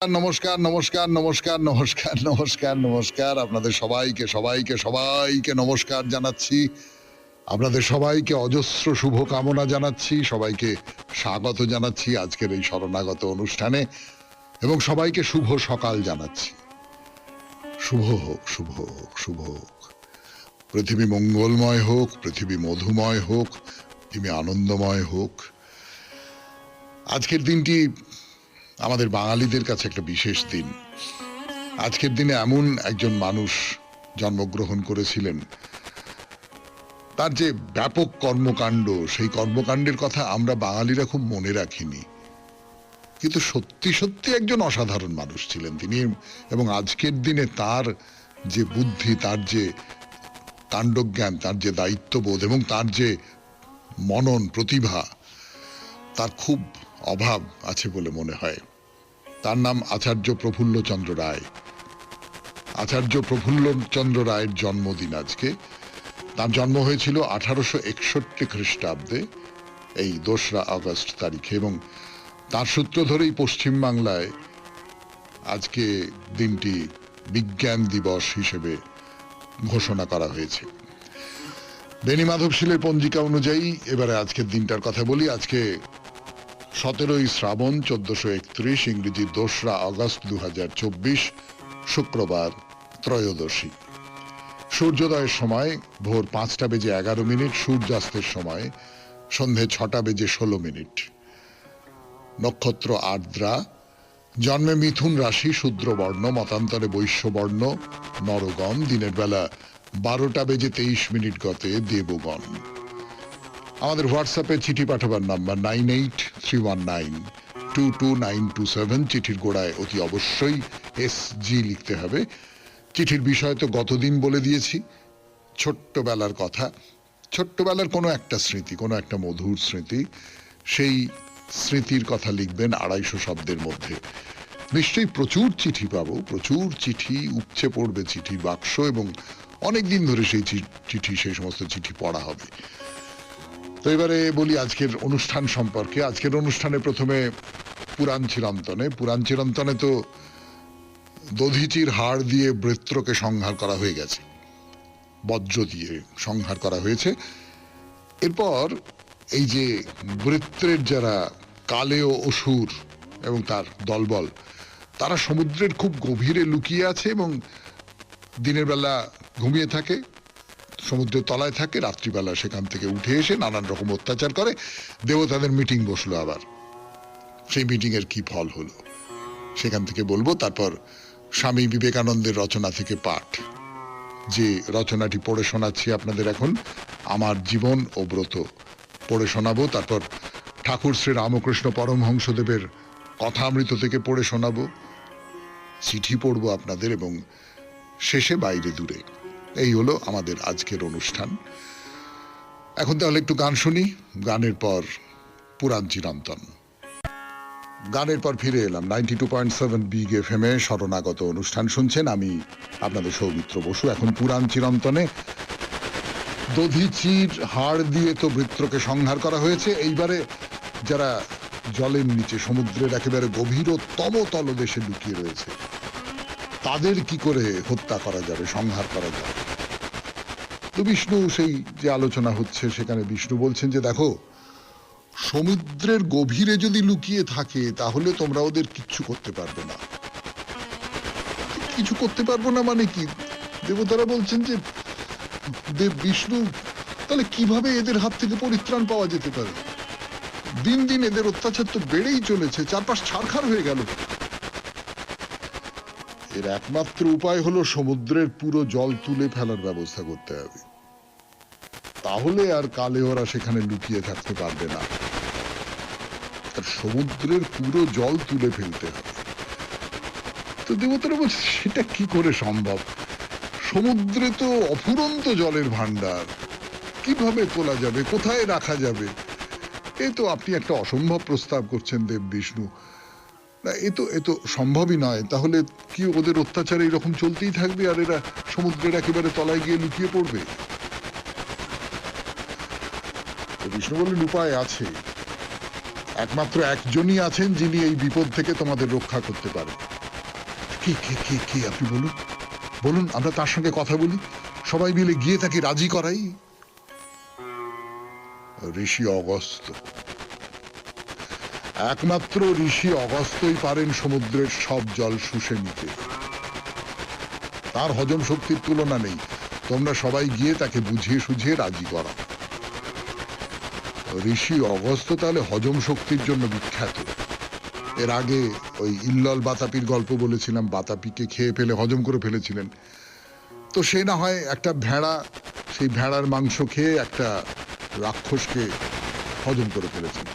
নমস্কার, নমস্কার, নমস্কার, নমস্কার, নমস্কার, নমস্কার। আপনাদের সবাইকে সবাইকে সবাইকে নমস্কার জানাচ্ছি। আপনাদের সবাইকে অজস্র শুভকামনা জানাচ্ছি। সবাইকে স্বাগত জানাচ্ছি আজকের এই শরণাগত অনুষ্ঠানে এবং সবাইকে শুভ সকাল জানাচ্ছি। শুভ হোক, শুভ হোক, শুভ হোক। পৃথিবী মঙ্গলময় হোক, পৃথিবী মধুময় হোক, পৃথিবী আনন্দময় হোক। আজকের দিনটি আমাদের বাঙালিদের কাছে একটা বিশেষ দিন। আজকের দিনে এমন একজন মানুষ জন্মগ্রহণ করেছিলেন, তার যে ব্যাপক কর্মকাণ্ড, সেই কর্মকাণ্ডের কথা আমরা বাঙালিরা খুব মনে রাখিনি, কিন্তু সত্যি সত্যি একজন অসাধারণ মানুষ ছিলেন তিনি। এবং আজকের দিনে তার যে বুদ্ধি, তার যে কাণ্ডজ্ঞান, তার যে দায়িত্ববোধ এবং তার যে মনন প্রতিভা, তার খুব অভাব আছে বলে মনে হয়। তার নাম আচার্য প্রফুল্লচন্দ্র রায়। আচার্য প্রফুল্লচন্দ্র রায়ের জন্মদিন আজকে। তার জন্ম হয়েছিল 1861 খ্রিস্টাব্দে এই 2রা আগস্ট তারিখে, এবং তার সূত্র ধরেই পশ্চিমবাংলায় আজকে দিনটি বিজ্ঞান দিবস হিসেবে ঘোষণা করা হয়েছে। বেনি মাধবশীলের পঞ্জিকা অনুযায়ী এবারে আজকের দিনটার কথা বলি। আজকে 17ই শ্রাবণ 1431, ইংরেজি 2রা আগস্ট 2024, শুক্রবার, ত্রয়োদশী। সূর্যোদয়ের সময় ভোর 5:11, সূর্যাস্তের সময় সন্ধে 6:16। নক্ষত্র আর্দ্রা, জন্মে মিথুন রাশি, শূদ্রবর্ণ, মতান্তরে বৈশ্যবর্ণ, নরগণ। দিনের বেলা 12:23 গতে দেবগণ। আমাদের হোয়াটসঅ্যাপে চিঠি পাঠাবার নাম্বার 9831922927। চিঠির গোড়ায় অতি অবশ্যই SG লিখতে হবে। চিঠির বিষয় তো গতদিন বলে দিয়েছি, ছোট্টবেলার কথা, ছোট্টবেলার কোনো একটা স্মৃতি, কোনো একটা মধুর স্মৃতি। সেই স্মৃতির কথা লিখবেন 250 শব্দের মধ্যে। নিশ্চয়ই প্রচুর চিঠি পাবো, প্রচুর চিঠি উপচে পড়বে চিঠির বাক্স, এবং অনেক দিন ধরে সেই চিঠি, সেই সমস্ত চিঠি পড়া হবে। তো এবারে বলি আজকের অনুষ্ঠান সম্পর্কে। আজকের অনুষ্ঠানে প্রথমে পুরাণ চিরন্তনে। পুরাণ চিরন্তনে তো দধিচির হাড় দিয়ে বৃত্রকে সংহার করা হয়ে গেছে, বজ্র দিয়ে সংহার করা হয়েছে। এরপর এই যে বৃত্রের যারা কালেয় অসুর এবং তার দলবল, তারা সমুদ্রের খুব গভীরে লুকিয়ে আছে এবং দিনের বেলা ঘুমিয়ে থাকে, সমুদ্রের তলায় থাকে, রাত্রিবেলা সেখান থেকে উঠে এসে নানান রকম অত্যাচার করে। দেবতাদের মিটিং বসলো আবার, সেই মিটিং এর কি ফল হলো সেখান থেকে বলবো। তারপর স্বামী বিবেকানন্দের রচনা থেকে পাঠ, যে রচনাটি পড়ে শোনাচ্ছি আপনাদের এখন, আমার জীবন ও ব্রত পড়ে শোনাবো। তারপর ঠাকুর শ্রী রামকৃষ্ণ পরমহংসদেবের কথামৃত থেকে পড়ে শোনাবো, চিঠি পড়বো আপনাদের, এবং শেষে বাইরে দূরে। এই হলো আমাদের আজকের অনুষ্ঠান। এখন তাহলে একটু গান শুনি, গানের পর পুরাণ চিরন্তন। গানের পর ফিরে এলাম 92.7 বিগ FM এ শরণাগত অনুষ্ঠান শুনছেন। আমি আপনাদের সৌমিত্র বসু। এখন পুরাণ চিরন্তনে দধিচির হাড় দিয়ে তো বৃত্রকে সংহার করা হয়েছে। এইবারে যারা জলের নিচে, সমুদ্রের একেবারে গভীরতম তলদেশে লুকিয়ে রয়েছে, তাদের কি করে হত্যা করা যাবে, সংহার করা যাবে। তো বিষ্ণু, সেই যে আলোচনা হচ্ছে সেখানে বিষ্ণু বলছেন যে দেখো, সমুদ্রের গভীরে যদি লুকিয়ে থাকে তাহলে তোমরা ওদের কিচ্ছু করতে পারবে না। কিছু করতে পারবো না মানে কি? দেবতারা বলছেন যে দেব বিষ্ণু, তাহলে কিভাবে এদের হাত থেকে পরিত্রাণ পাওয়া যেতে পারে? দিন দিন এদের অত্যাচার তো বেড়েই চলেছে, চারপাশ ছারখার হয়ে গেল। এর একমাত্র উপায় হলো সমুদ্রের পুরো জল তুলে ফেলার ব্যবস্থা করতে হবে, তাহলে আর কালে ওরা সেখানে লুকিয়ে থাকতে পারবে না। সমুদ্রের পুরো জল তুলে ফেলতে হবে। তো দেবতারা বলছে সেটা কি করে সম্ভব? সমুদ্রে তো অফুরন্ত জলের ভান্ডার, কিভাবে তোলা যাবে, কোথায় রাখা যাবে? এ তো আপনি একটা অসম্ভব প্রস্তাব করছেন দেব বিষ্ণু। না, এ তো সম্ভবই নয়। তাহলে কি ওদের অত্যাচার এইরকম চলতেই থাকবে আর এরা সমুদ্রের একেবারে তলায় গিয়ে লুকিয়ে পড়বে? বিষ্ণু বললেন উপায় আছে, একমাত্র একজনই আছেন যিনি এই বিপদ থেকে তোমাদের রক্ষা করতে পারেন। কে কে কে কে আপনি বলুন, বলুন, আমরা তার সঙ্গে কথা বলি, সবাই মিলে গিয়ে তাকে রাজি করাই। ঋষি অগস্ত্য, একমাত্র ঋষি অগস্ত্যই পারেন সমুদ্রের সব জল শুষে নিতে। তার হজম শক্তির তুলনা নেই। তোমরা সবাই গিয়ে তাকে বুঝিয়ে সুঝিয়ে রাজি করা। ঋষি অগস্ত্য তাহলে হজম শক্তির জন্য বিখ্যাত। এর আগে ওই ইল্লল বাতাপির গল্প বলেছিলাম, বাতাপিকে খেয়ে ফেলে হজম করে ফেলেছিলেন। তো সে না হয় একটা ভেড়া, সেই ভেড়ার মাংস খেয়ে একটা রাক্ষসকে হজম করে ফেলেছেন,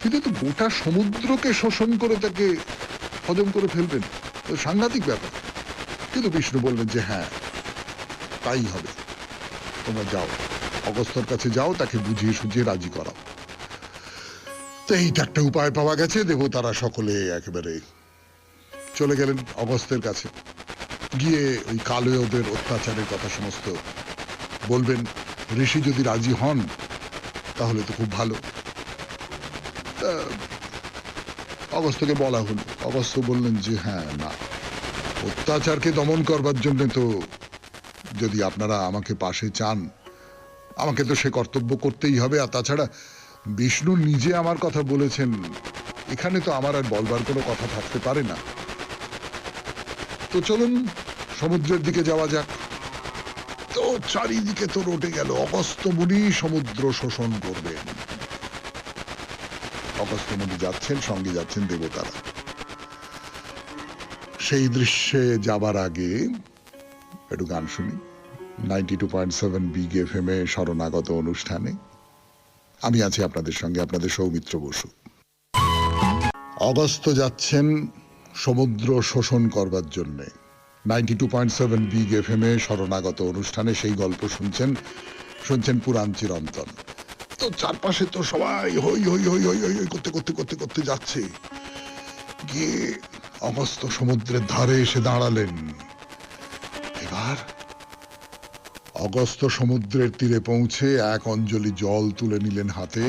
কিন্তু তো গোটা সমুদ্রকে শোষণ করে তাকে হজম করে ফেলবেন, তো সাংঘাতিক ব্যাপার। কিন্তু বিষ্ণু বললেন যে হ্যাঁ, তাই হবে, তোমরা যাও, অগস্ত্যর কাছে যাও, তাকে বুঝিয়ে সুঝিয়ে রাজি করাও। তো এইটা একটা উপায় পাওয়া গেছে। দেবতারা সকলে একেবারে চলে গেলেন অগস্ত্যের কাছে, গিয়ে ওই কালয়দের অত্যাচারের কথা সমস্ত বলবেন। ঋষি যদি রাজি হন তাহলে তো খুব ভালো। অগস্ত্যকে বলা হলো, অগস্ত্য বললেন যে হ্যাঁ, না, অত্যাচারকে দমন করবার জন্য তো যদি আপনারা আমাকে পাশে চান, আমাকে তো সে কর্তব্য করতেই হবে। আর তাছাড়া বিষ্ণু নিজে আমার কথা বলেছেন, এখানে তো আমার আর বলবার কোনো কথা থাকতে পারে না। তো চলুন সমুদ্রের দিকে যাওয়া যাক। তো চারিদিকে তো রটে গেল অগস্ত্য মুনি সমুদ্র শোষণ করবেন। অগস্ত্য মুনি যাচ্ছেন, সঙ্গে যাচ্ছেন দেবতারা। সেই দৃশ্যে যাবার আগে একটু গান শুনি। 92.7 বিগ এফএম এ শরণাগত অনুষ্ঠানে আমি আছি আপনাদের সঙ্গে, আপনাদের সৌমিত্র বসু। অগস্ত্য যাচ্ছেন সমুদ্র শোষণ করবার জন্যে। 92.7 বিগ এফএম এ শরণাগত অনুষ্ঠানে সেই গল্প শুনছেন পুরাণ চিরন্তন। তো চারপাশে তো সবাই হই হই হই হই হই হই করতে করতে করতে করতে যাচ্ছে। গিয়ে অগস্ত্য সমুদ্রের ধারে এসে দাঁড়ালেন। এবার অগস্ত্য সমুদ্রের তীরে পৌঁছে এক অঞ্জলি জল তুলে নিলেন হাতে,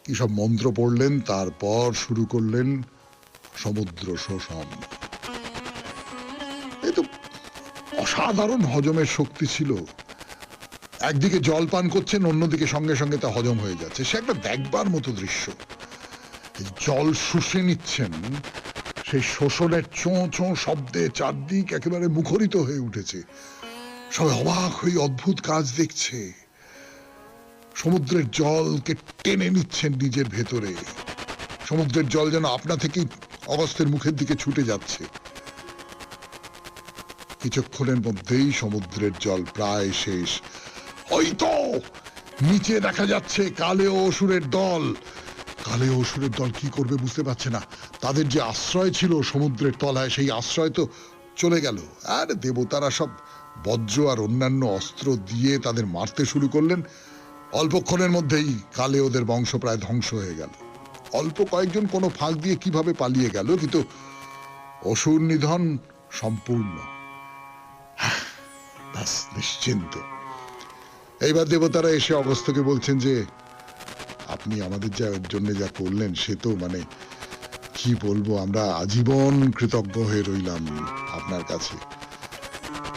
কি সব মন্ত্র পড়লেন, তারপর শুরু করলেন সমুদ্র শোষণ। এই তো অসাধারণ হজমের শক্তি ছিল। একদিকে জল পান করছেন, অন্যদিকে সঙ্গে সঙ্গে তা হজম হয়ে যাচ্ছে। সে একটা দেখবার মতো দৃশ্য। জল শুষে নিচ্ছেন, সেই শোষণের চোঁ চোঁ শব্দে চারদিক একেবারে মুখরিত হয়ে উঠেছে। সবাই অবাক হয়ে অদ্ভুত কাজ দেখছে। সমুদ্রের জলকে টেনে নিচ্ছেন নিজের ভেতরে। সমুদ্রের জল যেন আপনা থেকেই অগস্ত্যের মুখের দিকে ছুটে যাচ্ছে। কিছুক্ষণের মধ্যেই সমুদ্রের জল প্রায় শেষ। হয়তো নিচে দেখা যাচ্ছে কালে অসুরের দল। কালে অসুরের দল কি করবে বুঝতে পারছে না। তাদের যে আশ্রয় ছিল সমুদ্রের তলায়, সেই আশ্রয় তো চলে গেল। আর দেবতারা সব বজ্র আর অন্যান্য অস্ত্র দিয়ে তাদের মারতে শুরু করলেন। অল্পক্ষণের মধ্যেই কালে ওদের বংশ প্রায় ধ্বংস হয়ে গেল। অল্প কয়েকজন কোনো ফাঁক দিয়ে কিভাবে পালিয়ে গেল, কিন্তু অসুর নিধন সম্পূর্ণ। ব্যাস, নিশ্চিন্ত। এইবার দেবতারা এসে অগস্ত্যকে বলছেন যে আপনি আমাদের জন্য যা করলেন সে তো মানে কি বলবো, আমরা আজীবন কৃতজ্ঞ হয়ে রইলাম আপনার কাছে।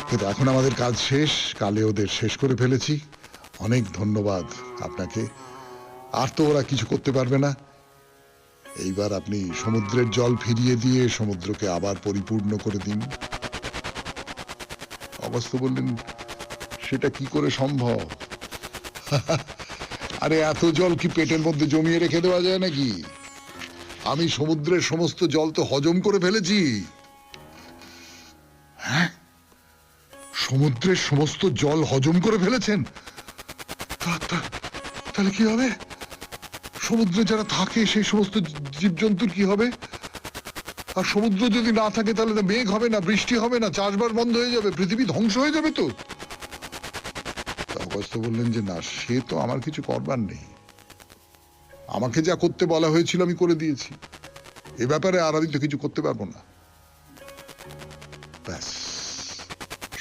কিন্তু এখন আমাদের কাজ শেষ, কালে ওদের শেষ করে ফেলেছি। অনেক ধন্যবাদ আপনাকে। আর তো ওরা কিছু করতে পারবে না। এইবার আপনি সমুদ্রের জল ফিরিয়ে দিয়ে সমুদ্রকে আবার পরিপূর্ণ করে দিন। অগস্ত্য বললেন সেটা কি করে সম্ভব? আরে এত জল কি পেটের মধ্যে জমিয়ে রেখে দেওয়া যায় নাকি? আমি সমুদ্রের সমস্ত জল তো হজম করে ফেলেছি। হ্যাঁ, সমুদ্রের সমস্ত জল হজম করে ফেলেছেন? তাহলে কি হবে? সমুদ্রে যারা থাকে সেই সমস্ত জীবজন্তুর কি হবে? আর সমুদ্র যদি না থাকে তাহলে তো মেঘ হবে না, বৃষ্টি হবে না, চাষবাস বন্ধ হয়ে যাবে, পৃথিবী ধ্বংস হয়ে যাবে তো। অগস্ত্য বললেন যে না, সে তো আমার কিছু করবার নেই। আমাকে যা করতে বলা হয়েছিল আমি করে দিয়েছি। এ ব্যাপারে আর আমি তো কিছু করতে পারবো না। ব্যাস,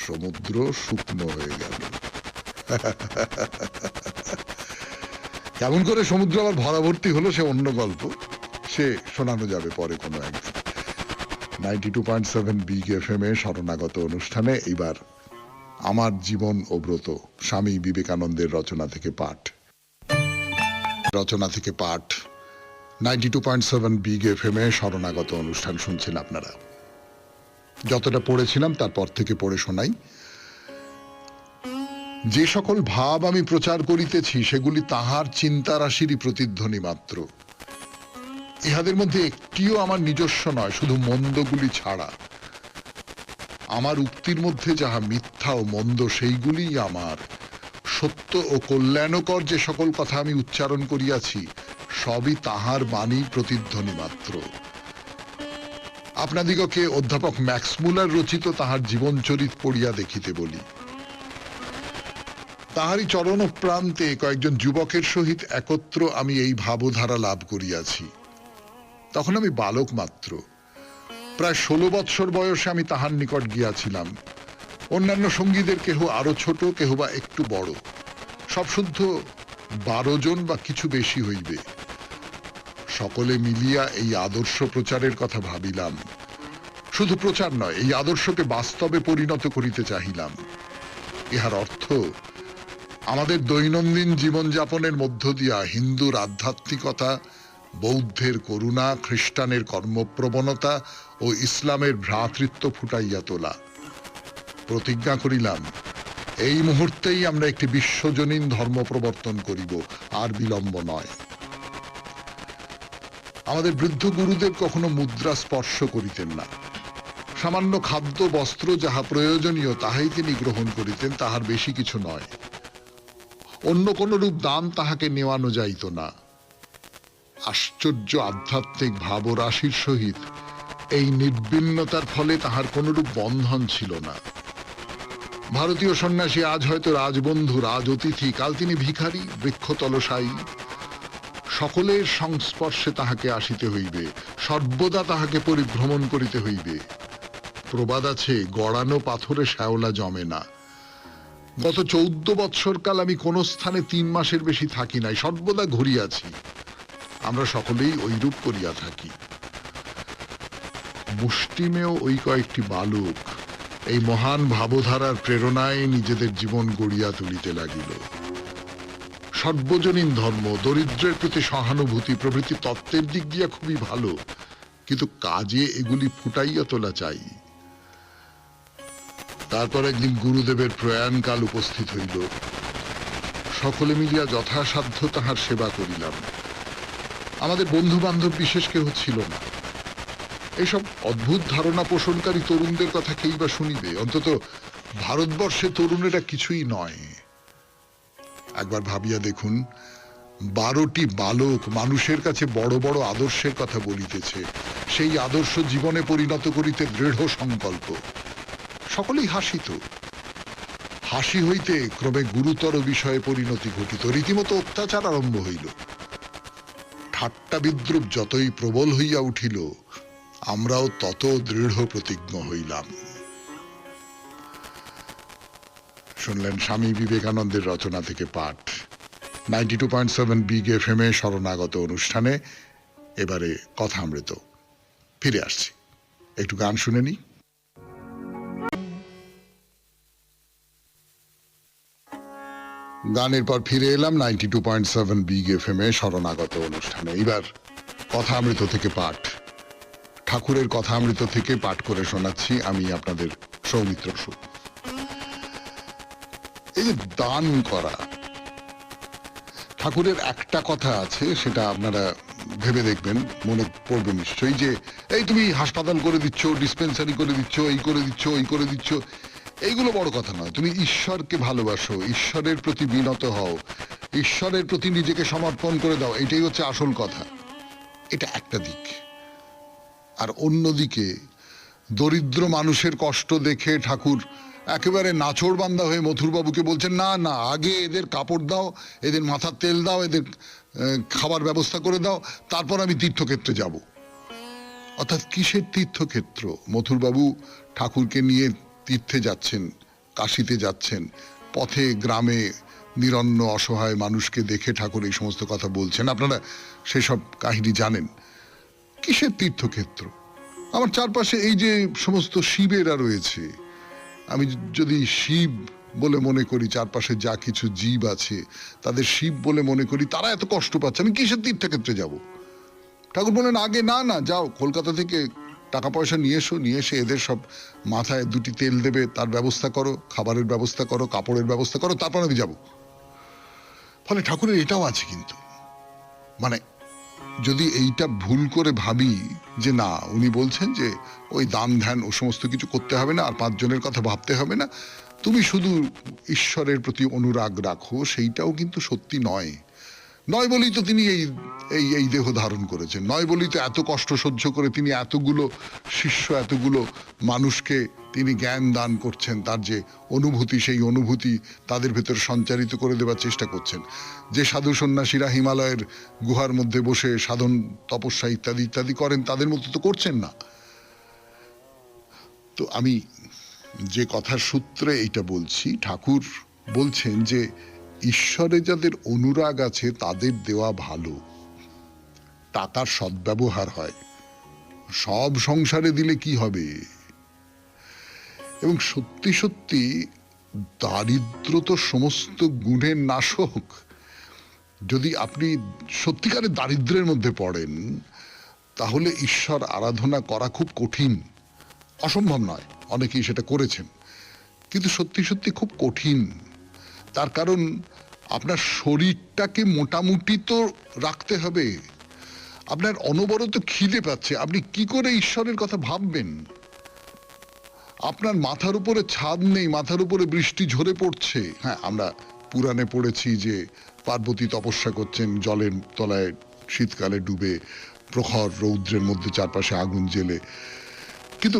সমুদ্র শুকনো হয়ে গেল। কেমন করে সমুদ্র আবার ভরাভর্তি হলো সে অন্য গল্প, সে শোনানো যাবে পরে কোনো একদিন। 92.7 বিগ এফএম এ শরণাগত অনুষ্ঠানে এবার আমার জীবন ও ব্রত স্বামী বিবেকানন্দের রচনা থেকে পাঠ 92.7 বিগ এফএম এ শরণাগত অনুষ্ঠান শুনছেন আপনারা। যতটা পড়েছিলাম তারপর থেকে পড়ে শোনাই। যে সকল ভাব আমি প্রচার করিতেছি সেগুলি তাহার চিন্তারাশিরই প্রতিধ্বনি মাত্র। ইহাদের মধ্যে একটিও আমার নিজস্ব নয়, শুধু মন্দগুলি ছাড়া। আমার উক্তির মধ্যে যাহা মিথ্যা ও মন্দ সেইগুলিই আমার। সত্য ও কল্যাণকর যে সকল কথা আমি উচ্চারণ করিয়াছি সবই তাহার বাণী প্রতিধ্বনি মাত্র। আপনাদিগকে অধ্যাপক ম্যাক্সমূলার রচিত তাহার জীবনচরিত পড়িয়া দেখিতে বলি। তাহারই চরণ প্রান্তে কয়েকজন যুবকের সহিত একত্র আমি এই ভাবধারা লাভ করিয়াছি। তখন আমি বালক মাত্র, প্রায় 16 বৎসর বয়সে আমি তাহার নিকট গিয়াছিলাম। অন্যান্য সঙ্গীদের কেহ আরো ছোট, কেহ বা একটু বড়, সব শুদ্ধ 12 জন বা কিছু বেশি হইবে। সকলে মিলিয়া এই আদর্শ প্রচারের কথা ভাবিলাম। শুধু প্রচার নয়, এই আদর্শকে বাস্তবে পরিণত করিতে চাহিলাম। ইহার অর্থ আমাদের দৈনন্দিন জীবনযাপনের মধ্য দিয়া হিন্দুর আধ্যাত্মিকতা, বৌদ্ধের করুণা, খ্রিস্টানের কর্মপ্রবণতা ও ইসলামের ভ্রাতৃত্ব ফুটাইয়া তোলা। প্রতিজ্ঞা করিলাম এই মুহূর্তেই আমরা একটি বিশ্বজনীন ধর্ম প্রবর্তন করিব, আর বিলম্ব নয়। আমাদের বৃদ্ধ গুরুদেব কখনো মুদ্রা স্পর্শ করিতেন না। সামান্য খাদ্য বস্ত্র যাহা প্রয়োজনীয় তাহাই তিনি গ্রহণ করিতেন, তাহার বেশি কিছু নয়। অন্য কোন রূপ দান তাহাকে নেওয়ানো যাইত না। আশ্চর্য আধ্যাত্মিক ভাবরাশির সহিত এই নির্বিণ্ণতার ফলে তাহার কোনরূপ বন্ধন ছিল না। ভারতীয় সন্ন্যাসী আজ হয়তো রাজবন্ধু, রাজ অতিথি, কাল তিনি ভিখারী, বৃক্ষতলসায়ী। সকলের সংস্পর্শে তাহাকে আসিতে হইবে, সর্বদা তাহাকে পরিভ্রমণ করিতে হইবে। প্রবাদ আছে, গড়ানো পাথরে শ্যাওলা জমে না। গত 14 বৎসর কাল আমি কোন স্থানে 3 মাসের বেশি থাকি নাই, সর্বদা ঘুরিয়াছি। আমরা সকলেই ঐরূপ করিয়া থাকি। মুষ্টিমেয় ওই কয়েকটি বালক এই মহান ভাবধারার প্রেরণায় নিজেদের জীবন গড়িয়া তুলিতে লাগিল। সর্বজনীন ধর্ম, দরিদ্রের প্রতি সহানুভূতি প্রভৃতি তত্ত্বের দিক দিয়া খুবই ভালো, কিন্তু কাজে এগুলি ফুটাইয়া তোলা চাই। তারপর একদিন গুরুদেবের প্রয়াণকাল উপস্থিত হইল। সকলে মিলিয়া যথাসাধ্য তাহার সেবা করিলাম। আমাদের বন্ধু বান্ধব বিশেষ কেহ ছিল না। এইসব অদ্ভুত ধারণা পোষণকারী তরুণদের কথা কেই বা শুনিবে? অন্তত ভারতবর্ষে তরুণেরা কিছুই নয়। একবার ভাবিয়া দেখুন, 12টি বালক মানুষের কাছে বড় বড় আদর্শের কথা বলিতেছে, সেই আদর্শ জীবনে পরিণত করিতে দৃঢ় সংকল্প। সকলেই হাসিত। হাসি হইতে ক্রমে গুরুতর বিষয়ে পরিণতি ঘটিত, রীতিমতো অত্যাচার আরম্ভ হইল। ঠাট্টা বিদ্রুপ যতই প্রবল হইয়া উঠিল, আমরাও তত দৃঢ় প্রতিজ্ঞ হইলাম। শুনলেন স্বামী বিবেকানন্দের রচনা থেকে পাঠ 92.7 বিগ এফএম এ শরণাগত অনুষ্ঠানে। এবারে কথামৃত। ফিরে আসছি, একটু গান শুনে নি। গানের পর ফিরে এলাম 92.7 বিগ এফএম এ শরণাগত অনুষ্ঠানে। এবার কথামৃত থেকে পাঠ, ঠাকুরের কথামৃত থেকে পাঠ করে শোনাচ্ছি আমি আপনাদের সৌমিত্র সুর। এই যে দান করা, ঠাকুরের একটা কথা আছে, সেটা আপনারা ভেবে দেখবেন, মনে পড়বে নিশ্চয়ই, যে এই তুমি হাসপাতাল করে দিচ্ছ, ডিসপেন্সারি করে দিচ্ছ, এই করে দিচ্ছ, ওই করে দিচ্ছ, এইগুলো বড় কথা নয়। তুমি ঈশ্বরকে ভালোবাসো, ঈশ্বরের প্রতি বিনত হও, ঈশ্বরের প্রতি নিজেকে সমর্পণ করে দাও, এটাই হচ্ছে আসল কথা। এটা একটা দিক। আর অন্যদিকে দরিদ্র মানুষের কষ্ট দেখে ঠাকুর একেবারে নাছোড়বান্দা হয়ে মথুরবাবুকে বলছেন, না না, আগে এদের কাপড় দাও, এদের মাথার তেল দাও, এদের খাবার ব্যবস্থা করে দাও, তারপর আমি তীর্থক্ষেত্রে যাব। অর্থাৎ কিসের তীর্থক্ষেত্র? মথুরবাবু ঠাকুরকে নিয়ে তীর্থে যাচ্ছেন, কাশিতে যাচ্ছেন। পথে গ্রামে নিরন্ন অসহায় মানুষকে দেখে ঠাকুর এই সমস্ত কথা বলছেন। আপনারা সেসব কাহিনী জানেন। কিসের তীর্থক্ষেত্র? আমার চারপাশে এই যে সমস্ত শিবেরা রয়েছে, আমি যদি শিব বলে মনে করি, চারপাশে যা কিছু জীব আছে তাদের শিব বলে মনে করি, তারা এত কষ্ট পাচ্ছে, আমি কিসের তীর্থক্ষেত্রে যাব? ঠাকুর বলেন আগে না না যাও, কলকাতা থেকে টাকা পয়সা নিয়ে এসো, নিয়ে এসে এদের সব মাথায় দুটি তেল দেবে, তার ব্যবস্থা করো, খাবারের ব্যবস্থা করো, কাপড়ের ব্যবস্থা করো, তারপর আমি যাব। ফলে ঠাকুরের এটাও আছে কিন্তু, মানে যদি এইটা ভুল করে ভাবি যে না, উনি বলছেন যে ওই দান ধ্যান ও সমস্ত কিছু করতে হবে না, আর পাঁচজনের কথা ভাবতে হবে না, তুমি শুধু ঈশ্বরের প্রতি অনুরাগ রাখো, সেইটাও কিন্তু সত্যি নয়। নয় বলেই তো তিনি এই এই এই দেহ ধারণ করেছেন, নয় বলেই তো এত কষ্ট সহ্য করে তিনি এতগুলো শিষ্য, এতগুলো মানুষকে তিনি জ্ঞান দান করছেন, তার যে অনুভূতি, সেই অনুভূতি তাদের ভেতর সঞ্চারিত করে দেবার চেষ্টা করছেন। যে সাধু সন্ন্যাসীরা হিমালয়ের গুহার মধ্যে বসে সাধন তপস্যা ইত্যাদি ইত্যাদি করেন, তাদের মতো তো করছেন না। তো আমি যে কথার সূত্রে এইটা বলছি, ঠাকুর বলছেন যে ঈশ্বরে যাদের অনুরাগ আছে তাদের দেওয়া ভালো, টাকার সদ্ব্যবহার হয়, সব সংসারে দিলে কি হবে। এবং সত্যি সত্যি দারিদ্র তো সমস্ত গুণের নাশক। যদি আপনি সত্যিকারের দারিদ্রের মধ্যে পড়েন, তাহলে ঈশ্বর আরাধনা করা খুব কঠিন, অসম্ভব নয়, অনেকেই সেটা করেছেন, কিন্তু সত্যি সত্যি খুব কঠিন। তার কারণ আপনার শরীরটাকে মোটামুটি তো রাখতে হবে। আপনার অনবরত খিদে পাচ্ছে, আপনি কি করে ঈশ্বরের কথা ভাববেন? আপনার মাথার উপরে ছাদ নেই, মাথার উপরে বৃষ্টি ঝরে পড়ছে। হ্যাঁ, আমরা পুরাণে পড়েছি যে পার্বতী তপস্যা করছেন জলের তলায়, শীতকালে ডুবে, প্রখর রৌদ্রের মধ্যে চারপাশে আগুন জ্বেলে। কিন্তু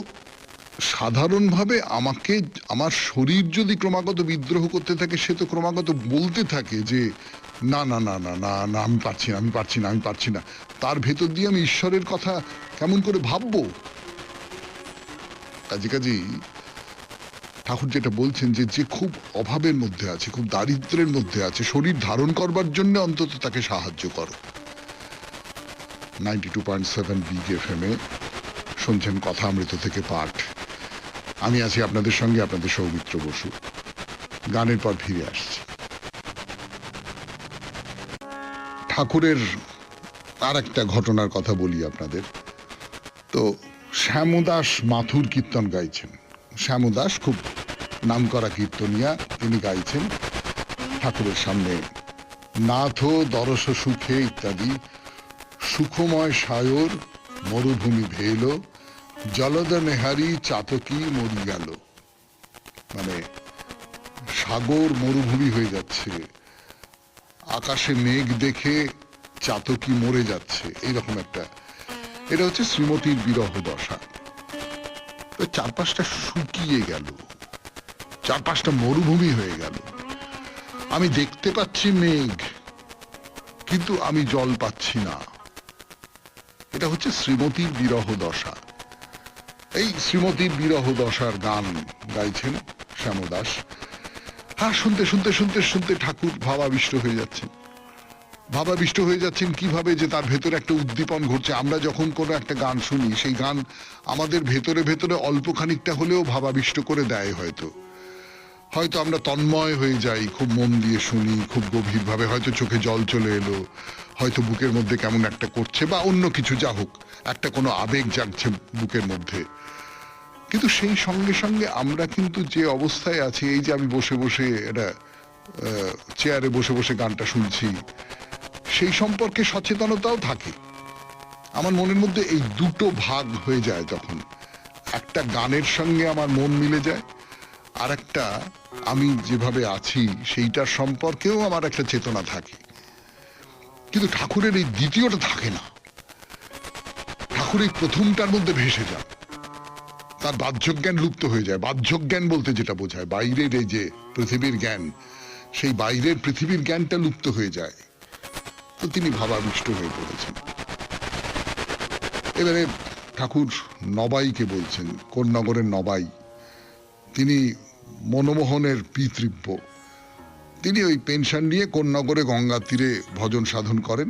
সাধারণভাবে আমাকে, আমার শরীর যদি ক্রমাগত বিদ্রোহ করতে থাকে, সে তো ক্রমাগত বলতে থাকে যে না না না না না না, আমি পারছি না, আমি পারছি না, আমি পারছি না। তার ভেতর দিয়ে আমি ঈশ্বরের কথা কেমন করে ভাববো? কাজে ঠাকুর যেটা বলছেন যে যে খুব অভাবের মধ্যে আছে, খুব দারিদ্রের মধ্যে আছে, শরীর ধারণ করবার জন্য অন্তত তাকে সাহায্য করো। 92.7 বিগ FM এ শুনছেন কথা অমৃত থেকে পাঠ। আমি আছি আপনাদের সঙ্গে, আপনাদের সৌমিত্র বসু। গানের পর ফিরে আসছি। ঠাকুরের আর একটা ঘটনার কথা বলি আপনাদের। তো শ্যামদাস মাথুর কীর্তন গাইছেন। শ্যামদাস খুব নামকরা কীর্তনিয়া, তিনি গাইছেন ঠাকুরের সামনে নাথ দরস সুখে ইত্যাদি, সুখময় সায়র মরুভূমি ভেল, জলদ নেহারি চাতকি মরি গেল। মানে সাগর মরুভূমি হয়ে যাচ্ছে, আকাশে মেঘ দেখে চাতকি মরে যাচ্ছে, এইরকম একটা। এটা হচ্ছে শ্রীমতীর বিরহ দশা। চারপাশটা শুকিয়ে গেল, চারপাশটা মরুভূমি হয়ে গেল। আমি দেখতে পাচ্ছি মেঘ, কিন্তু আমি জল পাচ্ছি না। এটা হচ্ছে শ্রীমতীর বিরহ দশা। এই শ্রীমতীর বিরহ দশার গান গাইছেন শ্যামদাস। হ্যাঁ, শুনতে শুনতে শুনতে শুনতে ঠাকুর ভাবাবিষ্ট হয়ে যাচ্ছেন। ভাবাবিষ্ট হয়ে যাচ্ছেন কিভাবে? যে তার ভেতরে একটা উদ্দীপন ঘটছে। আমরা যখন কোনো একটা গান শুনি, সেই গান আমাদের ভেতরে ভেতরে অল্প খানিকটা হলেও ভাবাবিষ্ট করে দেয়। হয়তো আমরা তন্ময় হয়ে যাই, খুব মন দিয়ে শুনি, খুব গভীরভাবে, হয়তো চোখে জল চলে এলো, হয়তো বুকের মধ্যে কেমন একটা করছে, বা অন্য কিছু, যা হোক, একটা কোনো আবেগ জাগছে বুকের মধ্যে। কিন্তু সেই সঙ্গে সঙ্গে আমরা কিন্তু যে অবস্থায় আছি, এই যে আমি বসে বসে এটা চেয়ারে বসে বসে গানটা শুনছি, সেই সম্পর্কে সচেতনতাও থাকে আমার মনের মধ্যে। এই দুটো ভাগ হয়ে যায় তখন। একটা গানের সঙ্গে আমার মন মিলে যায়, আর একটা আমি যেভাবে আছি সেইটার সম্পর্কেও আমার একটা চেতনা থাকে। কিন্তু ঠাকুরের এই দ্বিতীয়টা থাকে না। ঠাকুর এই প্রথমটার মধ্যে ভেসে যান, তার বাহ্যজ্ঞান লুপ্ত হয়ে যায়। বাহ্যজ্ঞান বলতে যেটা বোঝায় বাইরের এই যে পৃথিবীর জ্ঞান, সেই বাইরের পৃথিবীর জ্ঞানটা লুপ্ত হয়ে যায়। তো তিনি ভাবাবিষ্ট হয়ে পড়েছেন। এবারে ঠাকুর নবাইকে বলছেন, কোন নগরের নবাই, তিনি মনমোহনের পিতৃব্য। তিনি ওই পেনশন নিয়ে কোন নগরে গঙ্গার তীরে ভজন সাধন করেন,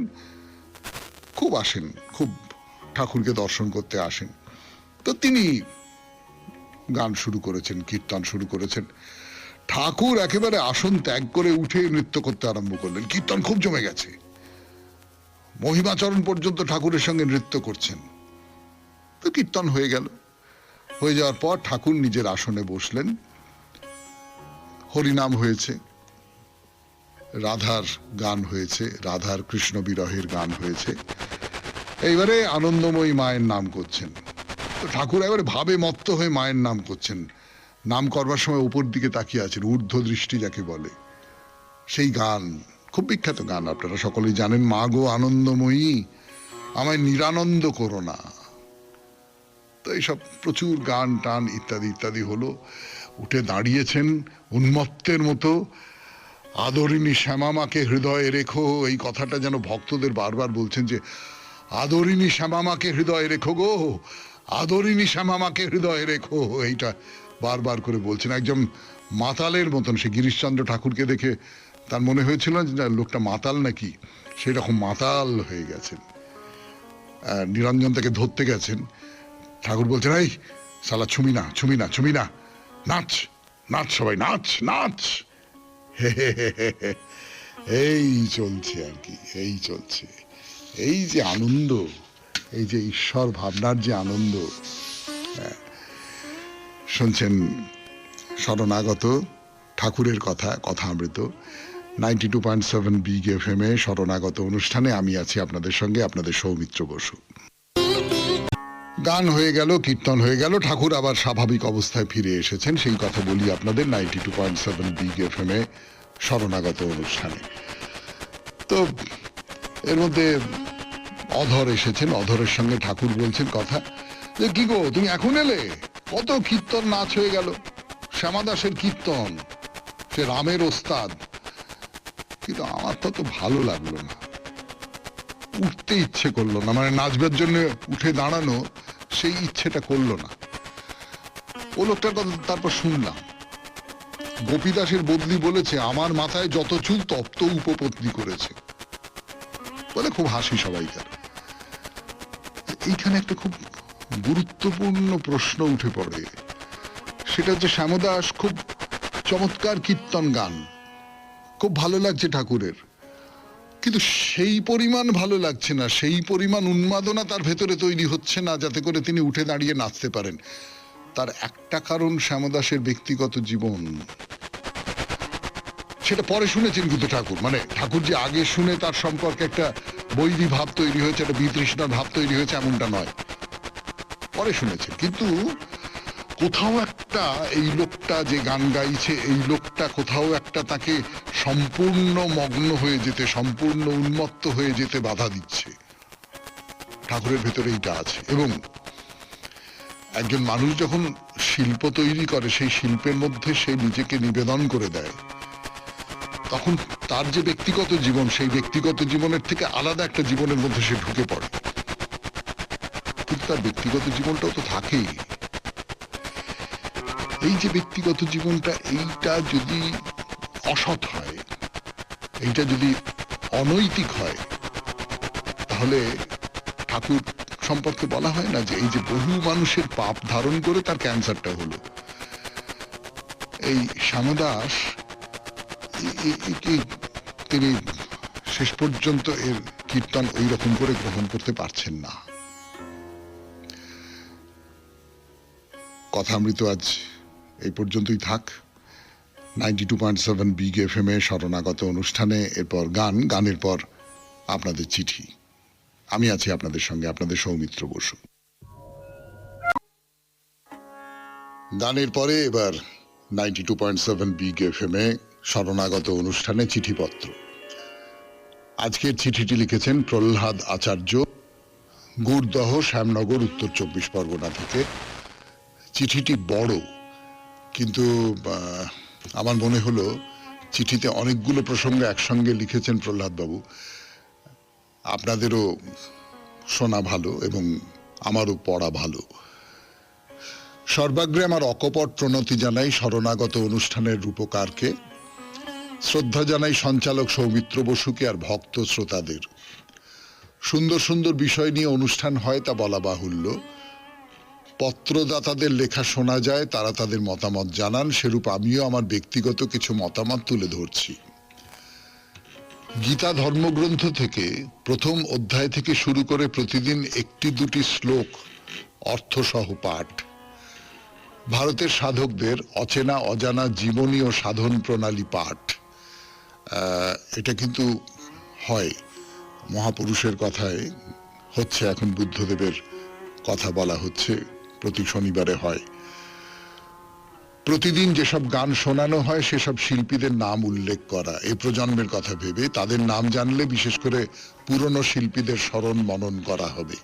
খুব আসেন, খুব ঠাকুরকে দর্শন করতে আসেন। তো তিনি গান শুরু করেছেন, কীর্তন শুরু করেছেন। ঠাকুর একেবারে আসন ত্যাগ করে উঠে নৃত্য করতে আরম্ভ করলেন। কীর্তন খুব জমে গেছে, মহিমাচরণ পর্যন্ত ঠাকুরের সঙ্গে নৃত্য করছেন। তো কীর্তন হয়ে গেল। হয়ে যাওয়ার পর ঠাকুর নিজের আসনে বসলেন। হরিনাম হয়েছে, রাধার গান হয়েছে, রাধার কৃষ্ণ বিরহের গান হয়েছে। এইবারে আনন্দময়ী মায়ের নাম করছেন। তো ঠাকুর এবারে ভাবে মত্ত হয়ে মায়ের নাম করছেন। নাম করবার সময় উপর দিকে তাকিয়ে আছেন, ঊর্ধ্ব দৃষ্টি যাকে বলে। সেই গান খুব বিখ্যাত গান, আপনারা সকলেই জানেন, মা গো আনন্দময়ী আমায় নিরানন্দ করো না। তো এইসব প্রচুর গান টান ইত্যাদি ইত্যাদি হলো। উঠে দাঁড়িয়েছেন উন্মত্তের মতো। আদরিণী শ্যামামাকে হৃদয়ে রেখো, এই কথাটা যেন ভক্তদের বারবার বলছেন যে আদরিণী শ্যামামাকে হৃদয়ে রেখো গো, আদরিণী শ্যামামাকে হৃদয়ে রেখো, এইটা বারবার করে বলছেন। একজন মাতালের মতন। সে গিরিশচন্দ্র ঠাকুরকে দেখে তার মনে হয়েছিল যে লোকটা মাতাল নাকি, সেই রকম মাতাল হয়ে গেছেন। নিরঞ্জন তাকে ধরতে গেছেন। ঠাকুর বলছেন, এই শালা ছুমি না, ছুমি না, ছুমি না, নাচ নাচ, সবাই নাচ নাচ। এই চলছে আর কি, এই চলছে। এই যে আনন্দ, এই যে ঈশ্বর ভাবনার যে আনন্দ। শুনছেন শরণাগত ঠাকুরের কথা, কথামৃত 92.7 বিগ FM এ শরণাগত অনুষ্ঠানে আমি আছি আপনাদের সঙ্গে, আপনাদের সৌমিত্র বসু। গান হয়ে গেল, কীর্তন হয়ে গেল, ঠাকুর আবার স্বাভাবিক অবস্থায় ফিরে এসেছেন, সেই কথা বলি আপনাদের 92.7 বিগ FM এ শরণাগত অনুষ্ঠানে। তো এর মধ্যে অধর এসেছেন। অধরের সঙ্গে ঠাকুর বলছেন কথা, যে কি গো তুমি এখন এলে, কত কীর্তন নাচ হয়ে গেল, শ্যামাদাসের কীর্তন, সে রামের ওস্তাদ, কিন্তু আমার তো ভালো লাগলো না, উঠতে ইচ্ছে করলো না, মানে নাচবার জন্য উঠে দাঁড়ানো সেই ইচ্ছেটা করলো না। ও লোকটার কথা তারপর শুনলাম, গোপীদাসের বদলি বলেছে আমার মাথায় যত চুল তপ্ত উপপত্নী করেছে বলে, খুব হাসি সবাইকার। এইখানে একটা খুব গুরুত্বপূর্ণ প্রশ্ন উঠে পড়ে, সেটা হচ্ছে শ্যামদাস খুব চমৎকার কীর্তন গান, খুব ভালো লাগছে ঠাকুরের, কিন্তু সেই পরিমাণ ভালো লাগছে না, সেই পরিমাণ উন্মাদনা তার ভেতরে তৈরি হচ্ছে না যাতে করে তিনি উঠে দাঁড়িয়ে নাচতে পারেন। তার একটা কারণ শ্যামদাসের ব্যক্তিগত জীবন। সেটা পরে শুনেছেন কিন্তু ঠাকুর, মানে ঠাকুর যে আগে শুনে তার সম্পর্কে একটা বৈরী ভাব তৈরি হয়েছে, একটা বিতৃষ্ণার ভাব তৈরি হয়েছে এমনটা নয়, পরে শুনেছেন। কিন্তু কোথাও একটা এই লোকটা যে গান গাইছে, এই লোকটা কোথাও একটা তাকে সম্পূর্ণ মগ্ন হয়ে যেতে, সম্পূর্ণ উন্মত্ত হয়ে যেতে বাধা দিচ্ছে। ঠাকুরের ভেতরে এইটা আছে। এবং একজন মানুষ যখন শিল্প তৈরি করে, সেই শিল্পের মধ্যে সে নিজেকে নিবেদন করে দেয়, তখন তার যে ব্যক্তিগত জীবন, সেই ব্যক্তিগত জীবনের থেকে আলাদা একটা জীবনের মধ্যে সে ঢুকে পড়ে। কিন্তু তার ব্যক্তিগত জীবনটাও তো থাকেই। এই যে ব্যক্তিগত জীবনটা, এইটা যদি অসৎ হয়, এইটা যদি অনৈতিক হয়, তাহলে ঠাকুর সম্পর্কে বলা হয় না যে এই যে বহু মানুষের পাপ ধারণ করে তার ক্যান্সারটা হলো। এই শ্যামদাস তিনি শেষ পর্যন্ত এর কীর্তন ওই রকম করে গ্রহণ করতে পারছেন না। কথামৃত আজ এই পর্যন্তই থাক। 92.7 বিগ FM এ শরণাগত অনুষ্ঠানে এরপর গান, গানের পর আপনাদের চিঠি। আমি আছি আপনাদের সঙ্গে, আপনাদের সৌমিত্র বসু। গানের পরে এবার 92.7 বিগ FM এ শরণাগত অনুষ্ঠানে চিঠিপত্র। আজকের চিঠিটি লিখেছেন প্রহ্লাদ আচার্য, গুড়দহ, শ্যামনগর, উত্তর 24 পরগনা থেকে। চিঠিটি বড়, কিন্তু আমার মনে হলো চিঠিতে অনেকগুলো প্রসঙ্গ একসঙ্গে লিখেছেন প্রহ্লাদ বাবু, আপনাদেরও শোনা ভালো এবং আমারও পড়া ভালো। সর্বাগ্রে আমার অকপট প্রণতি জানাই শরণাগত অনুষ্ঠানের রূপকারকে, শ্রদ্ধা জানাই সঞ্চালক সৌমিত্র বসুকে আর ভক্ত শ্রোতাদের। সুন্দর সুন্দর বিষয় নিয়ে অনুষ্ঠান হয় তা বলা বাহুল্য, পত্রদাতাদের লেখা শোনা যায়, তারা তাদের মতামত জানান, সেরূপ আমিও আমার ব্যক্তিগত কিছু মতামত তুলে ধরছি। গীতা ধর্মগ্রন্থ থেকে প্রথম অধ্যায় থেকে শুরু করে প্রতিদিন একটি দুটি শ্লোক অর্থসহ পাঠ, ভারতের সাধকদের অচেনা অজানা জীবনী ও সাধন প্রণালী পাঠ, এটা কিন্তু হয় মহাপুরুষের কথায় হচ্ছে, এখন বুদ্ধদেবের কথা বলা হচ্ছে, প্রতি শনিবারে হয়। প্রতিদিন যেসব গান শোনানো হয় সেসব শিল্পীদের নাম উল্লেখ করা, এই প্রজন্মের কথা ভেবে তাদের নাম জানলে বিশেষ করে পুরনো শিল্পীদের স্মরণ মনন করা হবে।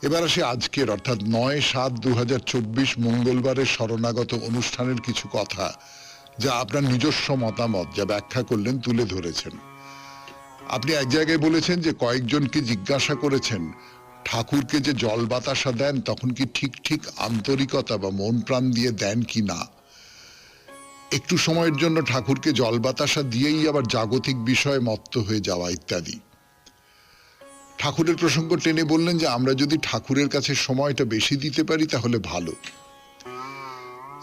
এবার আসে আজকের অর্থাৎ ৯/৭/২০২৪ মঙ্গলবারের শরণাগত অনুষ্ঠানের কিছু কথা, যা আপনার নিজস্ব মতামত, যা ব্যাখ্যা করলেন, তুলে ধরেছেন। আপনি এক জায়গায় বলেছেন যে কয়েকজনকে জিজ্ঞাসা করেছেন ঠাকুরকে যে জল বাতাসা দেন তখন কি ঠিক ঠিক আন্তরিকতা বা মন প্রাণ দিয়ে দেন কি না। একটু সময়ের জন্য ঠাকুরকে জল বাতাসা দিয়েই আবার জাগতিক বিষয়ে মত্ত হয়ে যাওয়া ইত্যাদি। ঠাকুরের প্রসঙ্গ টেনে বললেন যে আমরা যদি ঠাকুরের কাছে সময়টা বেশি দিতে পারি তাহলে ভালো।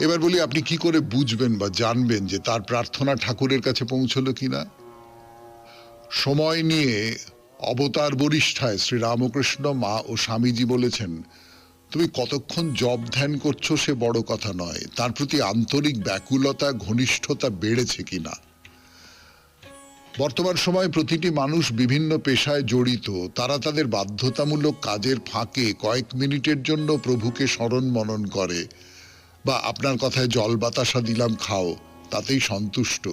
এবার বলি, আপনি কি করে বুঝবেন বা জানবেন যে তার প্রার্থনা ঠাকুরের কাছে পৌঁছলো কিনা? সময় নিয়ে অবতার বরিষ্ঠায় শ্রী রামকৃষ্ণ, মা ও স্বামীজি বলেছেন, তুমি কতক্ষণ জপ ধ্যান করছো সে বড় কথা নয়, তার প্রতি আন্তরিক ব্যাকুলতা ঘনিষ্ঠতা বেড়েছে কিনা। বর্তমান সময়ে প্রতিটি মানুষ বিভিন্ন পেশায় জড়িত, তারা তাদের বাধ্যতামূলক কাজের ফাঁকে কয়েক মিনিটের জন্য প্রভুকে স্মরণ মনন করে, বা আপনার কথায় জল বাতাসা দিলাম খাও, তাতেই সন্তুষ্ট।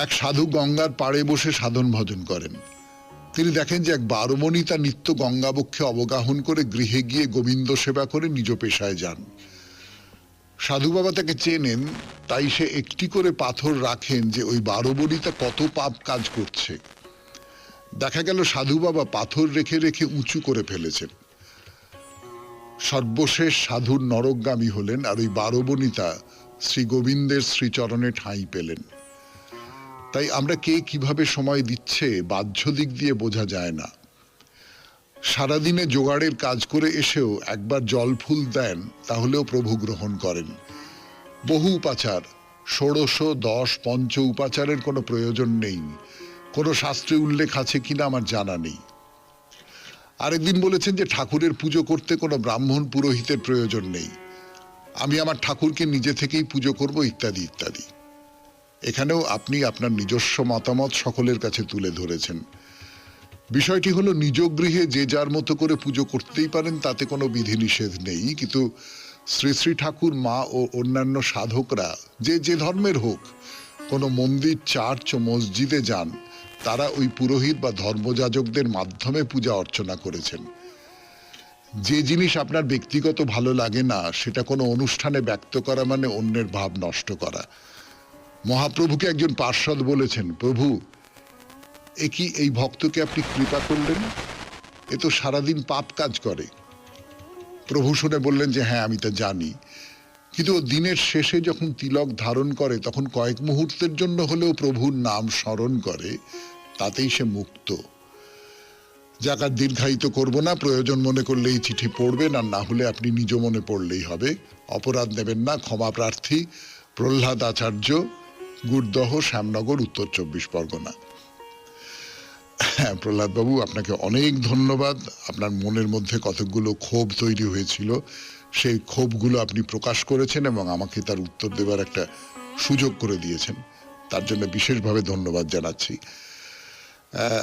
এক সাধু গঙ্গার পাড়ে বসে সাধন ভজন করেন। তিনি দেখেন যে এক বারমণি তার নিত্য গঙ্গাবক্ষে অবগাহন করে গৃহে গিয়ে গোবিন্দ সেবা করে নিজ পেশায় যান। সাধু বাবা তাকে চেনেন, তাই সে একটি করে পাথর রাখেন যে ওই বারবণিতা কত পাপ কাজ করছে। দেখা গেল সাধু বাবা পাথর রেখে রেখে উঁচু করে ফেলেছেন। সর্বশেষ সাধুর নরকগামী হলেন, আর ওই বারবণিতা শ্রী গোবিন্দের শ্রীচরণে ঠাঁই পেলেন। তাই আমরা কে কিভাবে সময় দিচ্ছে বাহ্য দিক দিয়ে বোঝা যায় না। সারাদিনে জোগাড়ের কাজ করে এসেও একবার জল ফুল দেন, তাহলেও প্রভু গ্রহণ করেন। বহু উপাচার, ষোড়শ, 10, পঞ্চ উপাচারের কোনো প্রয়োজন নেই। কোনো শাস্ত্রে উল্লেখ আছে কিনা আমার জানা নেই। আরেকদিন বলেছেন যে ঠাকুরের পুজো করতে কোনো ব্রাহ্মণ পুরোহিতের প্রয়োজন নেই, আমি আমার ঠাকুরকে নিজে থেকেই পুজো করব, ইত্যাদি ইত্যাদি। এখানেও আপনি আপনার নিজস্ব মতামত সকলের কাছে তুলে ধরেছেন। বিষয়টি হলো, নিজ গৃহে যে যার মতো করে পুজো করতেই পারেন, তাতে কোনো বিধিনিষেধ নেই, কিন্তু শ্রী শ্রী ঠাকুর, মা ও অন্যান্য সাধকরা যে যে ধর্মের হোক, কোনো মন্দির, চার্চ ও মসজিদে যান, তারা ওই পুরোহিত বা ধর্মযাজকদের মাধ্যমে পূজা অর্চনা করেছেন। যে জিনিস আপনার ব্যক্তিগত ভালো লাগে না সেটা কোনো অনুষ্ঠানে ব্যক্ত করা মানে অন্যের ভাব নষ্ট করা। মহাপ্রভুকে একজন পার্ষদ বলেছেন, প্রভু এ কি এই ভক্তকে আপনি কৃপা করলেন, এ তো সারাদিন পাপ কাজ করে। প্রভু শুনে বললেন যে হ্যাঁ আমি তা জানি, কিন্তু দিনের শেষে যখন তিলক ধারণ করে তখন কয়েক মুহূর্তের জন্য হলেও প্রভুর নাম স্মরণ করে, তাতেই সে মুক্ত। যাকার দীর্ঘায়িত করব না, প্রয়োজন মনে করলে এই চিঠি পড়বেন, আর না হলে আপনি নিজ মনে পড়লেই হবে। অপরাধ নেবেন না, ক্ষমা প্রার্থী, প্রহ্লাদ আচার্য, গুড়দহ, শ্যামনগর, উত্তর 24 পরগনা। হ্যাঁ প্রহ্লাদ বাবু, আপনাকে অনেক ধন্যবাদ। আপনার মনের মধ্যে কতগুলো ক্ষোভ তৈরি হয়েছিল, সেই ক্ষোভগুলো আপনি প্রকাশ করেছেন এবং আমাকে তার উত্তর দেবার একটা সুযোগ করে দিয়েছেন, তার জন্য বিশেষভাবে ধন্যবাদ জানাচ্ছি।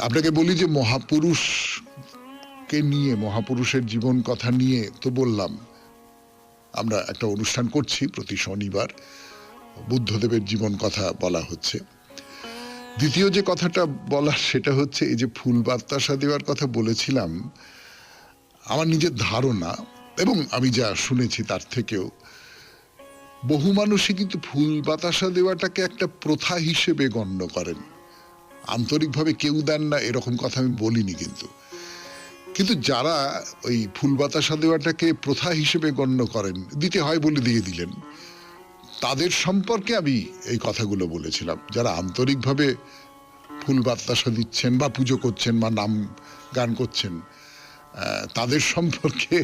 আপনাকে বলি যে মহাপুরুষকে নিয়ে, মহাপুরুষের জীবন কথা নিয়ে তো বললাম, আমরা একটা অনুষ্ঠান করছি প্রতি শনিবার, বুদ্ধদেবের জীবন কথা বলা হচ্ছে। দ্বিতীয় যে কথাটা বলার সেটা হচ্ছে, এই যে ফুল বাতাসা দেওয়ার কথা বলেছিলাম, আমার নিজের ধারণা এবং আমি যা শুনেছি তার থেকেও, বহু মানুষই কিন্তু ফুল বাতাসা দেওয়াটাকে একটা প্রথা হিসেবে গণ্য করেন। আন্তরিকভাবে কেউ দেন না এরকম কথা আমি বলিনি, কিন্তু যারা ওই ফুল বাতাসা দেওয়াটাকে প্রথা হিসেবে গণ্য করেন, দিতে হয় বলে দিয়ে দিলেন, তাদের সম্পর্কে আমি এই কথাগুলো বলেছিলাম। যারা আন্তরিকভাবে ফুল বাতাসা দিচ্ছেন বা পুজো করছেন বা নাম গান করছেন, তাদের সম্পর্কে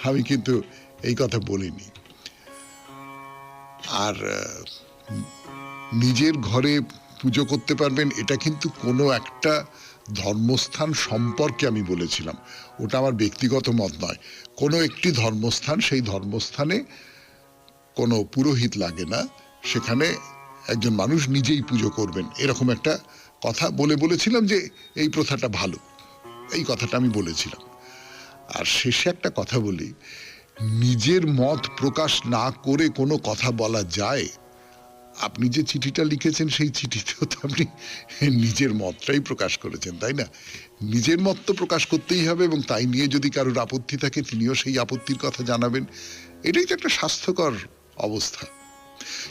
আমি কিন্তু এই কথা বলিনি। আর নিজের ঘরে পুজো করতে পারবেন এটা কিন্তু কোনো একটা ধর্মস্থান সম্পর্কে আমি বলেছিলাম, ওটা আমার ব্যক্তিগত মত নয়। কোনো একটি ধর্মস্থান, সেই ধর্মস্থানে কোনো পুরোহিত লাগে না, সেখানে একজন মানুষ নিজেই পুজো করবেন, এরকম একটা কথা বলেছিলাম যে এই প্রথাটা ভালো, এই কথাটা আমি বলেছিলাম। আর শেষে একটা কথা বলি, নিজের মত প্রকাশ না করে কোনো কথা বলা যায়? আপনি যে চিঠিটা লিখেছেন সেই চিঠিতেও তো আপনি নিজের মতটাই প্রকাশ করেছেন, তাই না? নিজের মত তো প্রকাশ করতেই হবে, এবং তাই নিয়ে যদি কারোর আপত্তি থাকে তিনিও সেই আপত্তির কথা জানাবেন। এটাই তো একটা স্বাস্থ্যকর অবস্থা।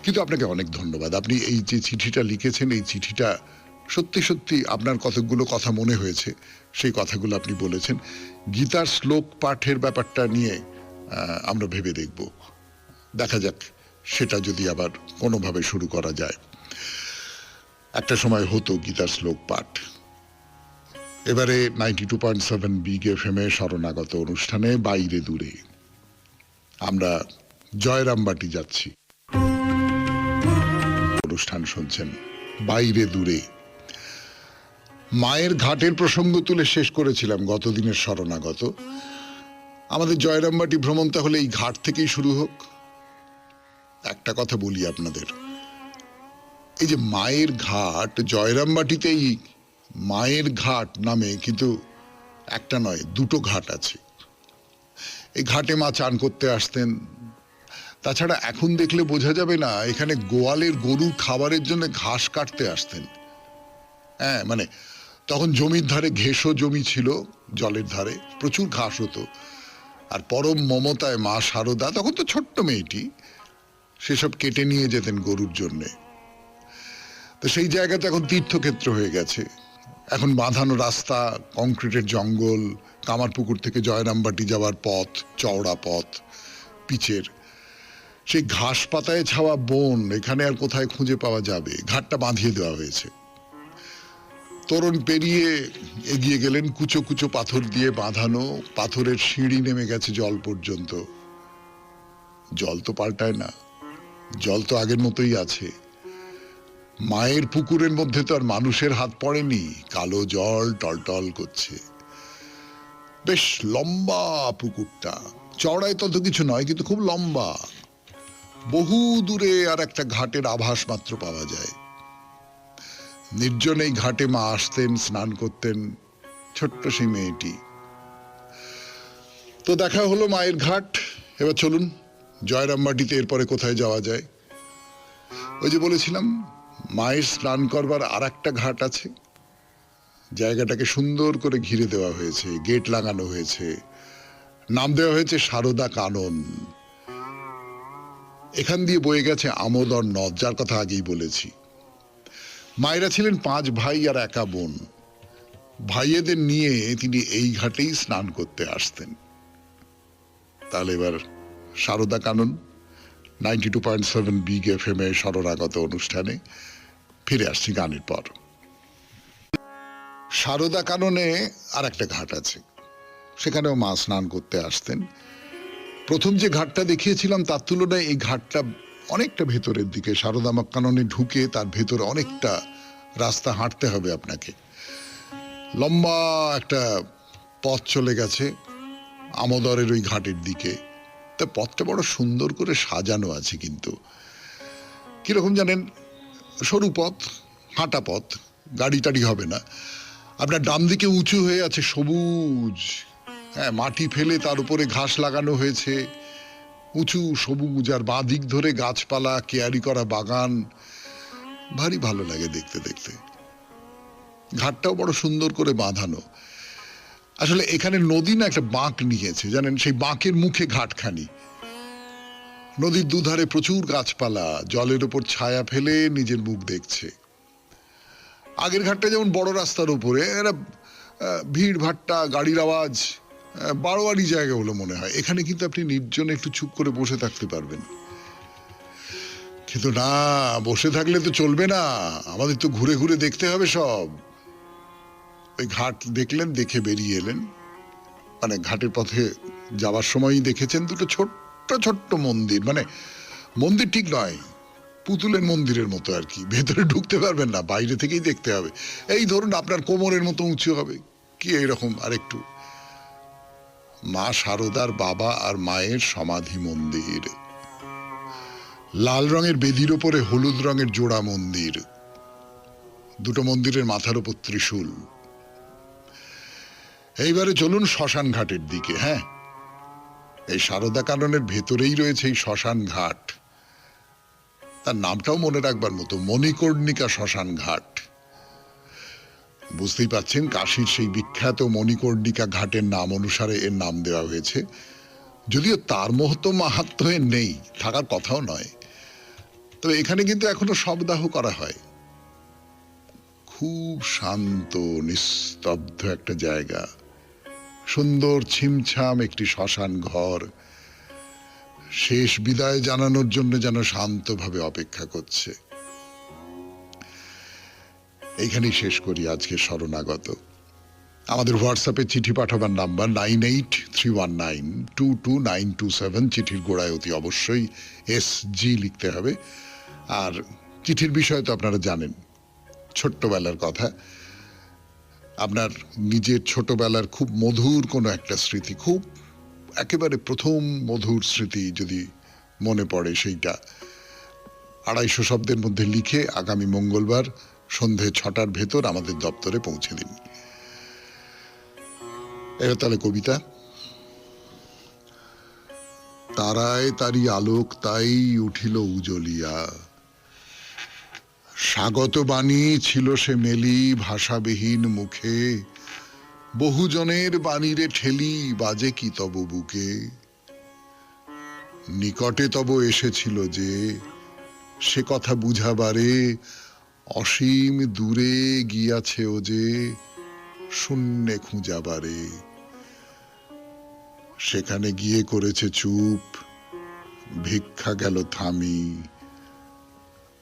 কিন্তু আপনাকে অনেক ধন্যবাদ, আপনি এই যে চিঠিটা লিখেছেন, এই চিঠিটা সত্যি সত্যি আপনার কতগুলো কথা মনে হয়েছে, সেই কথাগুলো আপনি বলেছেন। গীতার শ্লোক পাঠের ব্যাপারটা নিয়ে আমরা ভেবে দেখব, দেখা যাক সেটা যদি আবার কোনোভাবে শুরু করা যায়। একটা সময় হতো গীতার শ্লোক পাঠ। এবারে 92.7 বিগ এফএম এ শরণাগত অনুষ্ঠানে বাইরে দূরে আমরা জয়রামবাটি যাচ্ছি। অনুষ্ঠান শুনছেন বাইরে দূরে। মায়ের ঘাটের প্রসঙ্গ তুলে শেষ করেছিলাম গতদিনের শরণাগত। আমাদের জয়রামবাটি ভ্রমণ তাহলে এই ঘাট থেকেই শুরু হোক। একটা কথা বলি আপনাদের, এই যে মায়ের ঘাট, জয়রামবাটিতেই মায়ের ঘাট নামে কিন্তু একটা নয়, দুটো ঘাট আছে। এই ঘাটে মা চান করতে আসতেন। তাছাড়া এখন দেখলে বোঝা যাবে না, এখানে গোয়ালের গরুর খাবারের জন্য ঘাস কাটতে আসতেন। হ্যাঁ, মানে তখন জমির ধারে ঘেঁষো জমি ছিল, জলের ধারে প্রচুর ঘাস হতো। আর পরম মমতায় মা শারদা, তখন তো ছোট্ট মেয়েটি, সেসব কেটে নিয়ে যেতেন গরুর জন্যে। তো সেই জায়গাতে এখন তীর্থক্ষেত্র হয়ে গেছে। এখন বাঁধানো রাস্তা, কংক্রিটের জঙ্গল, কামারপুকুর থেকে জয়রামবাটি যাওয়ার পথ, চওড়া পথ, পিচের। সেই ঘাস পাতায় ছাওয়া বন এখানে আর কোথায় খুঁজে পাওয়া যাবে? ঘাটটা বাঁধিয়ে দেওয়া হয়েছে। তোরণ পেরিয়ে এগিয়ে গেলেন, কুচো কুচো পাথর দিয়ে বাঁধানো, পাথরের সিঁড়ি নেমে গেছে জল পর্যন্ত। জল তো পাল্টায় না, জল তো আগের মতোই আছে। মায়ের পুকুরের মধ্যে তো আর মানুষের হাত পড়েনি, কালো জল টলটল করছে। বেশ লম্বা পুকুরটা, চওড়ায় তত কিছু নয় কিন্তু খুব লম্বা। বহু দূরে আর একটা ঘাটের আভাস মাত্র পাওয়া যায়। নির্জন এই ঘাটে মা আসতেন, স্নান করতেন, ছোট্ট সেই মেয়েটি। তো দেখা হলো মায়ের ঘাট। এবার চলুন জয়রামবাটিতে এরপরে কোথায় যাওয়া যায়। ওই যে বলেছিলাম মায়ের স্নান করবার আর একটা ঘাট আছে। জায়গাটাকে সুন্দর করে ঘিরে দেওয়া হয়েছে, গেট লাগানো হয়েছে, নাম দেওয়া হয়েছে সারদা কানন। এখান দিয়ে বয়ে গেছে আমোদর নদ, যার কথা আগেই বলেছি। মায়েরা ছিলেন 5 ভাই আর একা বোন। ভাইয়েদের নিয়ে তিনি এই ঘাটেই স্নান করতে আসতেন। তাহলে এবার সারদা কানন 92.7 বিগ এফএম এ শরণাগত অনুষ্ঠানে ফিরে আসছি গানের পর। সারদা কাননে আর একটা ঘাট আছে, সেখানেও মা স্নান করতে আসতেন। প্রথম যে ঘাটটা দেখিয়েছিলাম তার তুলনায় এই ঘাটটা অনেকটা ভেতরের দিকে। সারদা কাননে ঢুকে তার ভেতরে অনেকটা রাস্তা হাঁটতে হবে আপনাকে। লম্বা একটা পথ চলে গেছে আমোদরের ওই ঘাটের দিকে। তা পথটা বড় সুন্দর করে সাজানো আছে, কিন্তু কিরকম জানেন, সরু পথ, হাঁটা পথ, গাড়ি টাড়ি হবে না। আপনার ডান দিকে উঁচু হয়ে আছে সবুজ, হ্যাঁ, মাটি ফেলে তার উপরে ঘাস লাগানো হয়েছে, উঁচু সবুজ। আর বাঁ দিক ধরে গাছপালা, কেয়ারি করা বাগান, ভারী ভালো লাগে দেখতে দেখতে। ঘাটটাও বড় সুন্দর করে বাঁধানো। আসলে এখানে নদী না একটা বাঁক নিয়েছে, জানেন, সেই বাঁকের মুখে ঘাটখানি। নদীর দুধারে প্রচুর গাছপালা, জলের ওপর ছায়া ফেলে নিজের মুখ দেখছে। আগের ঘাটটা যেমন বড় রাস্তার উপরে, এরা ভিড় ভাট্টা, গাড়ির আওয়াজ, বারোয়ারি জায়গা বলে মনে হয়। এখানে কিন্তু আপনি নির্জনে একটু চুপ করে বসে থাকতে পারবেন। কিন্তু না, বসে থাকলে তো চলবে না, আমাদের তো ঘুরে ঘুরে দেখতে হবে সব। ওই ঘাট দেখলেন, দেখে বেরিয়ে এলেন। মানে ঘাটের পথে যাওয়ার সময়ই দেখেছেন দুটো ছোট্ট ছোট্ট মন্দির, মানে মন্দির ঠিক নয়, পুতুলের মন্দিরের মতো আর কি। ভেতরে ঢুকতে পারবেন না, বাইরে থেকেই দেখতে হবে। এই ধরুন আপনার কোমরের মতো উঁচু হবে কি এইরকম আরেকটু। মা শারদার বাবা আর মায়ের সমাধি মন্দির, লাল রঙের বেদির ওপরে হলুদ রঙের জোড়া মন্দির, দুটো মন্দিরের মাথার উপর ত্রিশূল। এইবারে চলুন শ্মশান ঘাটের দিকে। হ্যাঁ, এই সারদা কাননের ভেতরেই রয়েছে এই শ্মশান ঘাট। তার নামটাও মনে রাখবার মতো, মণিকর্ণিকা শ্মশান ঘাট। বুঝতেই পাচ্ছেন কাশীর সেই বিখ্যাত মণিকর্ণিকা ঘাটের নাম অনুসারে এর নাম দেওয়া হয়েছে, যদিও তার মাহাত্ম্য এর নেই, থাকার কথাও নয়। তবে এখানে কিন্তু এখনো শবদাহ করা হয়। খুব শান্ত নিস্তব্ধ একটা জায়গা, সুন্দর ছিমছাম একটি শ্মশান ঘর শেষ বিদায় জানানোর জন্য যেন শান্তভাবে অপেক্ষা করছে। এইখানেই শেষ করি আজকে শরণাগত। আমাদের হোয়াটসঅ্যাপে চিঠি পাঠাবার নাম্বার 9831922927। চিঠির গোড়ায় অতি অবশ্যই SG লিখতে হবে। আর চিঠির বিষয় তো আপনারা জানেন, ছোট্টবেলার কথা, আপনার নিজের ছোটবেলার খুব মধুর কোনো একটা স্মৃতি, খুব একেবারে প্রথম মধুর স্মৃতি যদি মনে পড়ে, সেইটা 250 শব্দের মধ্যে লিখে আগামী মঙ্গলবার সন্ধে 6টার ভেতর আমাদের দপ্তরে পৌঁছে দিন। এবার তাহলে কবিতা। তারায় তারি আলোক তাই উঠিল উজলিয়া, স্বাগত বাণী ছিল সে মেলি ভাষাবিহীন মুখে, বহুজনের বাণীরে ঠেলি বাজে কি তব বুকে, নিকটে তব এসেছিল যে সে কথা বুঝাবারে, অসীম দূরে গিয়াছে ও যে শূন্যে খুঁজাবারে, সেখানে গিয়ে করেছে চুপ ভিক্ষা গেল থামি,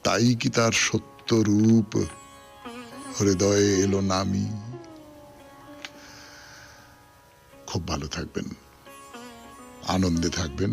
তাই কি তার সত্য রূপ হৃদয়ে এলো নামি। খুব ভালো থাকবেন, আনন্দে থাকবেন।